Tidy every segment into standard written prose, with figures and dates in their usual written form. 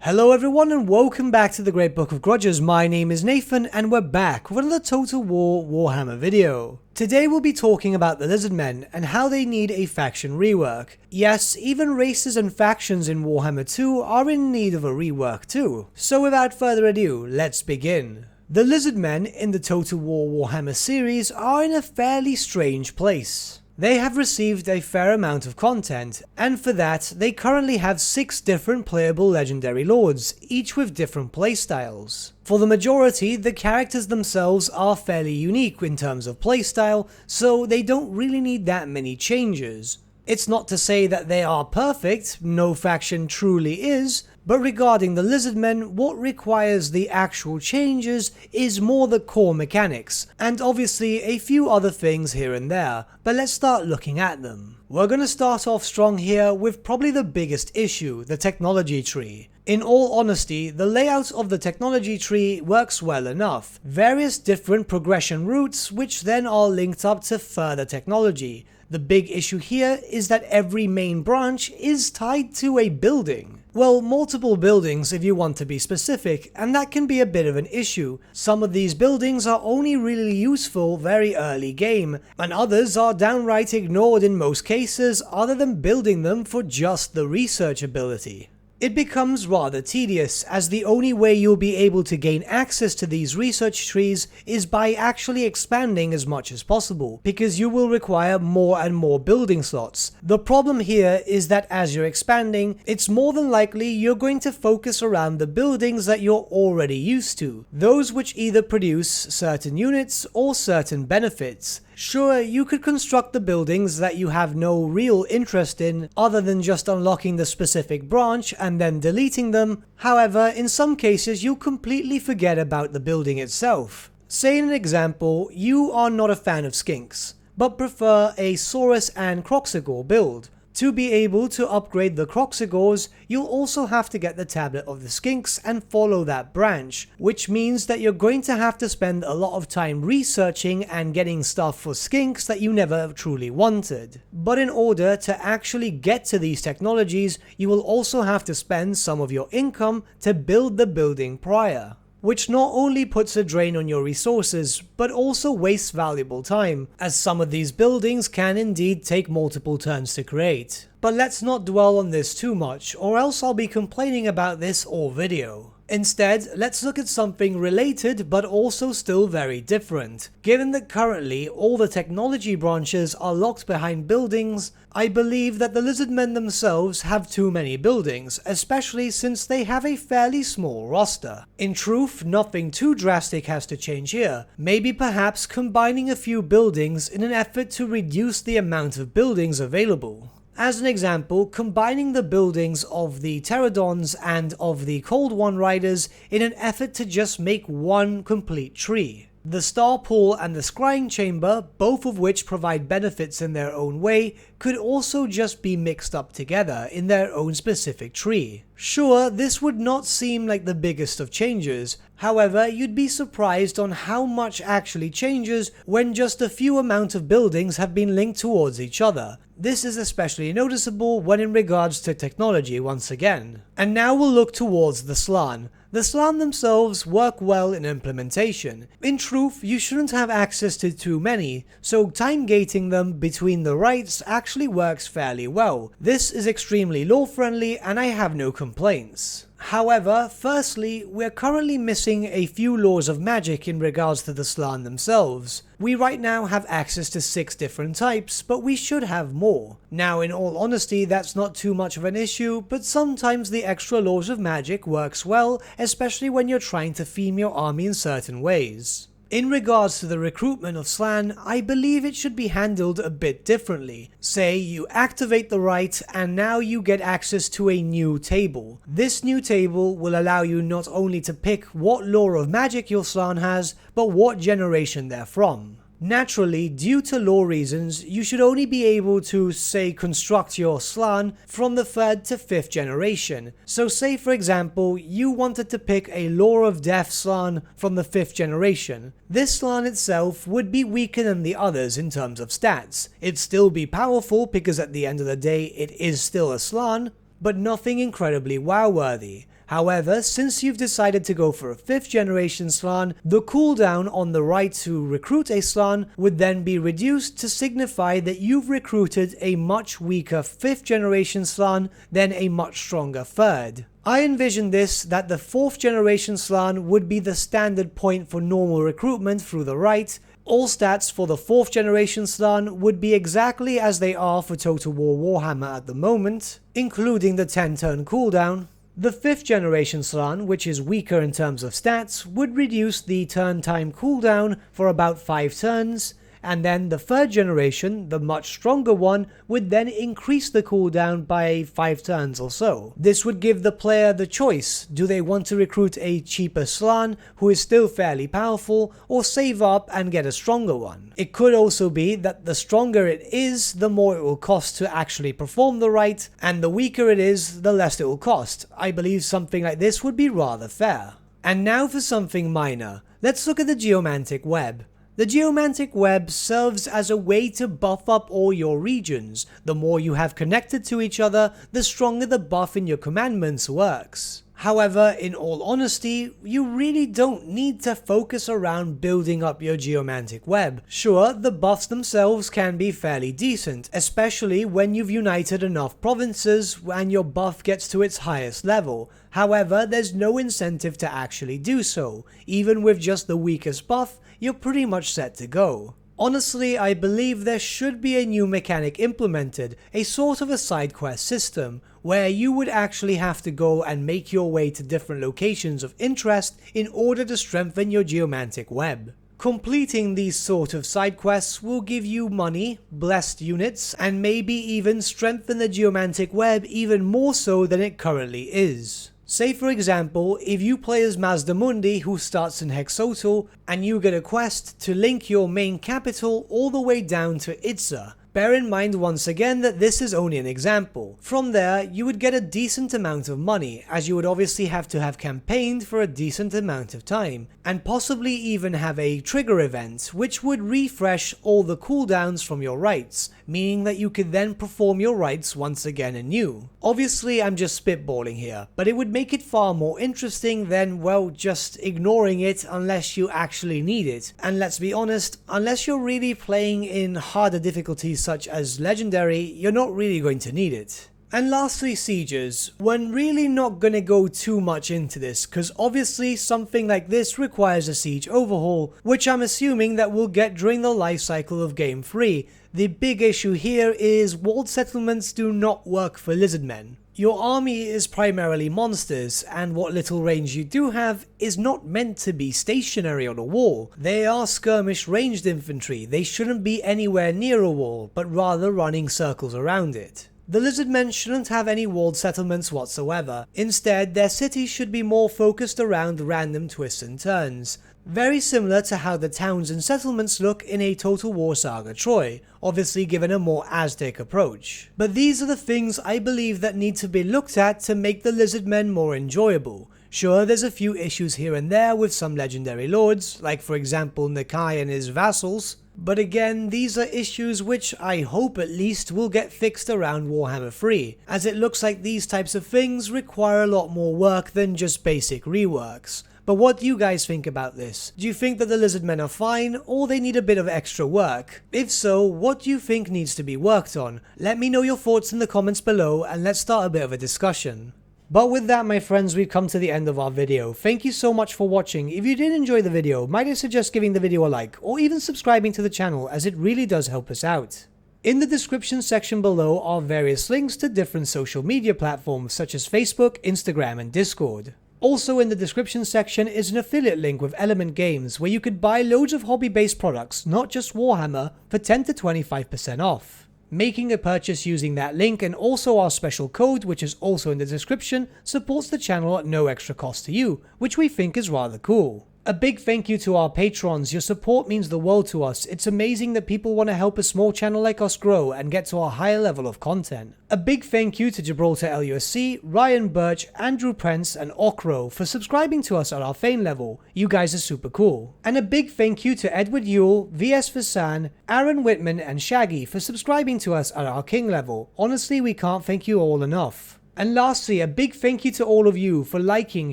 Hello everyone and welcome back to the Great Book of Grudges. My name is Nathan and we're back with another Total War Warhammer video. Today we'll be talking about the Lizardmen and how they need a faction rework. Yes, even races and factions in Warhammer 2 are in need of a rework too. So without further ado, let's begin. The Lizardmen in the Total War Warhammer series are in a fairly strange place. They have received a fair amount of content, and for that they currently have 6 different playable legendary lords, each with different playstyles. For the majority, the characters themselves are fairly unique in terms of playstyle, so they don't really need that many changes. It's not to say that they are perfect, no faction truly is, but regarding the Lizardmen, what requires the actual changes is more the core mechanics, and obviously a few other things here and there, but let's start looking at them. We're gonna start off strong here with probably the biggest issue, the technology tree. In all honesty, the layout of the technology tree works well enough. Various different progression routes which then are linked up to further technology. The big issue here is that every main branch is tied to a building. Well, multiple buildings if you want to be specific, and that can be a bit of an issue. Some of these buildings are only really useful very early game, and others are downright ignored in most cases other than building them for just the research ability. It becomes rather tedious, as the only way you'll be able to gain access to these research trees is by actually expanding as much as possible, because you will require more and more building slots. The problem here is that as you're expanding, it's more than likely you're going to focus around the buildings that you're already used to, those which either produce certain units or certain benefits. Sure, you could construct the buildings that you have no real interest in other than just unlocking the specific branch and then deleting them. However, in some cases you'll completely forget about the building itself. Say in an example, you are not a fan of skinks, but prefer a Saurus and Kroxigor build. To be able to upgrade the Kroxigors, you'll also have to get the tablet of the skinks and follow that branch, which means that you're going to have to spend a lot of time researching and getting stuff for skinks that you never truly wanted. But in order to actually get to these technologies, you will also have to spend some of your income to build the building prior, which not only puts a drain on your resources, but also wastes valuable time, as some of these buildings can indeed take multiple turns to create. But let's not dwell on this too much, or else I'll be complaining about this all video. Instead, let's look at something related but also still very different. Given that currently all the technology branches are locked behind buildings, I believe that the Lizardmen themselves have too many buildings, especially since they have a fairly small roster. In truth, nothing too drastic has to change here, maybe perhaps combining a few buildings in an effort to reduce the amount of buildings available. As an example, combining the buildings of the Pterodons and of the Cold One Riders in an effort to just make one complete tree. The Star Pool and the Scrying Chamber, both of which provide benefits in their own way, could also just be mixed up together in their own specific tree. Sure, this would not seem like the biggest of changes, however, you'd be surprised on how much actually changes when just a few amount of buildings have been linked towards each other. This is especially noticeable when in regards to technology once again. And now we'll look towards the Slann. The Slann themselves work well in implementation. In truth, you shouldn't have access to too many, so time gating them between the rights actually works fairly well. This is extremely lore friendly and I have no complaints. However, firstly, we're currently missing a few laws of magic in regards to the Slann themselves. We right now have access to 6 different types, but we should have more. Now, in all honesty, that's not too much of an issue, but sometimes the extra laws of magic works well, especially when you're trying to theme your army in certain ways. In regards to the recruitment of Slann, I believe it should be handled a bit differently. Say you activate the right and now you get access to a new table. This new table will allow you not only to pick what lore of magic your Slann has, but what generation they're from. Naturally, due to lore reasons, you should only be able to, say, construct your Slann from the 3rd to 5th generation. So say for example, you wanted to pick a Lore of Death Slann from the 5th generation. This Slann itself would be weaker than the others in terms of stats. It'd still be powerful because at the end of the day it is still a Slann, but nothing incredibly wow-worthy. However, since you've decided to go for a 5th generation Slann, the cooldown on the right to recruit a Slann would then be reduced to signify that you've recruited a much weaker 5th generation Slann than a much stronger 3rd. I envision this that the 4th generation Slann would be the standard point for normal recruitment through the right. All stats for the 4th generation Slann would be exactly as they are for Total War Warhammer at the moment, including the 10 turn cooldown. The 5th generation Slann, which is weaker in terms of stats, would reduce the turn time cooldown for about 5 turns, and then the 3rd generation, the much stronger one, would then increase the cooldown by 5 turns or so. This would give the player the choice: do they want to recruit a cheaper Slann who is still fairly powerful, or save up and get a stronger one? It could also be that the stronger it is, the more it will cost to actually perform the rite, and the weaker it is, the less it will cost. I believe something like this would be rather fair. And now for something minor. Let's look at the Geomantic web. The Geomantic web serves as a way to buff up all your regions. The more you have connected to each other, the stronger the buff in your commandments works. However, in all honesty, you really don't need to focus around building up your Geomantic web. Sure, the buffs themselves can be fairly decent, especially when you've united enough provinces and your buff gets to its highest level. However, there's no incentive to actually do so. Even with just the weakest buff, you're pretty much set to go. Honestly, I believe there should be a new mechanic implemented, a sort of a side quest system, where you would actually have to go and make your way to different locations of interest in order to strengthen your Geomantic web. Completing these sort of side quests will give you money, blessed units, and maybe even strengthen the Geomantic web even more so than it currently is. Say for example, if you play as Mazdamundi who starts in Hexotal, and you get a quest to link your main capital all the way down to Itza. Bear in mind once again that this is only an example. From there, you would get a decent amount of money, as you would obviously have to have campaigned for a decent amount of time, and possibly even have a trigger event, which would refresh all the cooldowns from your rites, meaning that you could then perform your rites once again anew. Obviously, I'm just spitballing here, but it would make it far more interesting than, well, just ignoring it unless you actually need it. And let's be honest, unless you're really playing in harder difficulties such as Legendary, you're not really going to need it. And lastly, sieges. We're really not going to go too much into this, because obviously something like this requires a siege overhaul, which I'm assuming that we'll get during the life cycle of Game 3. The big issue here is walled settlements do not work for Lizardmen. Your army is primarily monsters, and what little range you do have is not meant to be stationary on a wall. They are skirmish ranged infantry. They shouldn't be anywhere near a wall, but rather running circles around it. The Lizardmen shouldn't have any walled settlements whatsoever. Instead, their cities should be more focused around random twists and turns. Very similar to how the towns and settlements look in a Total War Saga Troy, obviously given a more Aztec approach. But these are the things I believe that need to be looked at to make the Lizardmen more enjoyable. Sure, there's a few issues here and there with some legendary lords, like for example Nakai and his vassals, but again, these are issues which I hope at least will get fixed around Warhammer 3, as it looks like these types of things require a lot more work than just basic reworks. But what do you guys think about this? Do you think that the Lizardmen are fine, or they need a bit of extra work? If so, what do you think needs to be worked on? Let me know your thoughts in the comments below, and let's start a bit of a discussion. But with that, my friends, we've come to the end of our video. Thank you so much for watching. If you did enjoy the video, might I suggest giving the video a like, or even subscribing to the channel, as it really does help us out. In the description section below are various links to different social media platforms such as Facebook, Instagram, and Discord. Also in the description section is an affiliate link with Element Games where you could buy loads of hobby-based products, not just Warhammer, for 10 to 25% off. Making a purchase using that link and also our special code, which is also in the description, supports the channel at no extra cost to you, which we think is rather cool. A big thank you to our patrons. Your support means the world to us. It's amazing that people want to help a small channel like us grow and get to a higher level of content. A big thank you to Gibraltar LUSC, Ryan Bertsche, Andrew Prince, and Okro for subscribing to us at our Fane level. You guys are super cool. And a big thank you to Edward Yule, VS Vasan, Aaron Whitman, and Shaggy for subscribing to us at our King level. Honestly, we can't thank you all enough. And lastly, a big thank you to all of you for liking,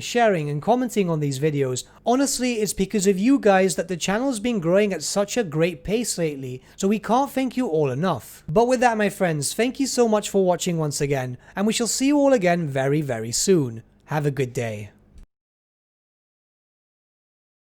sharing and commenting on these videos. Honestly, it's because of you guys that the channel's been growing at such a great pace lately, so we can't thank you all enough. But with that, my friends, thank you so much for watching once again, and we shall see you all again very, very soon. Have a good day.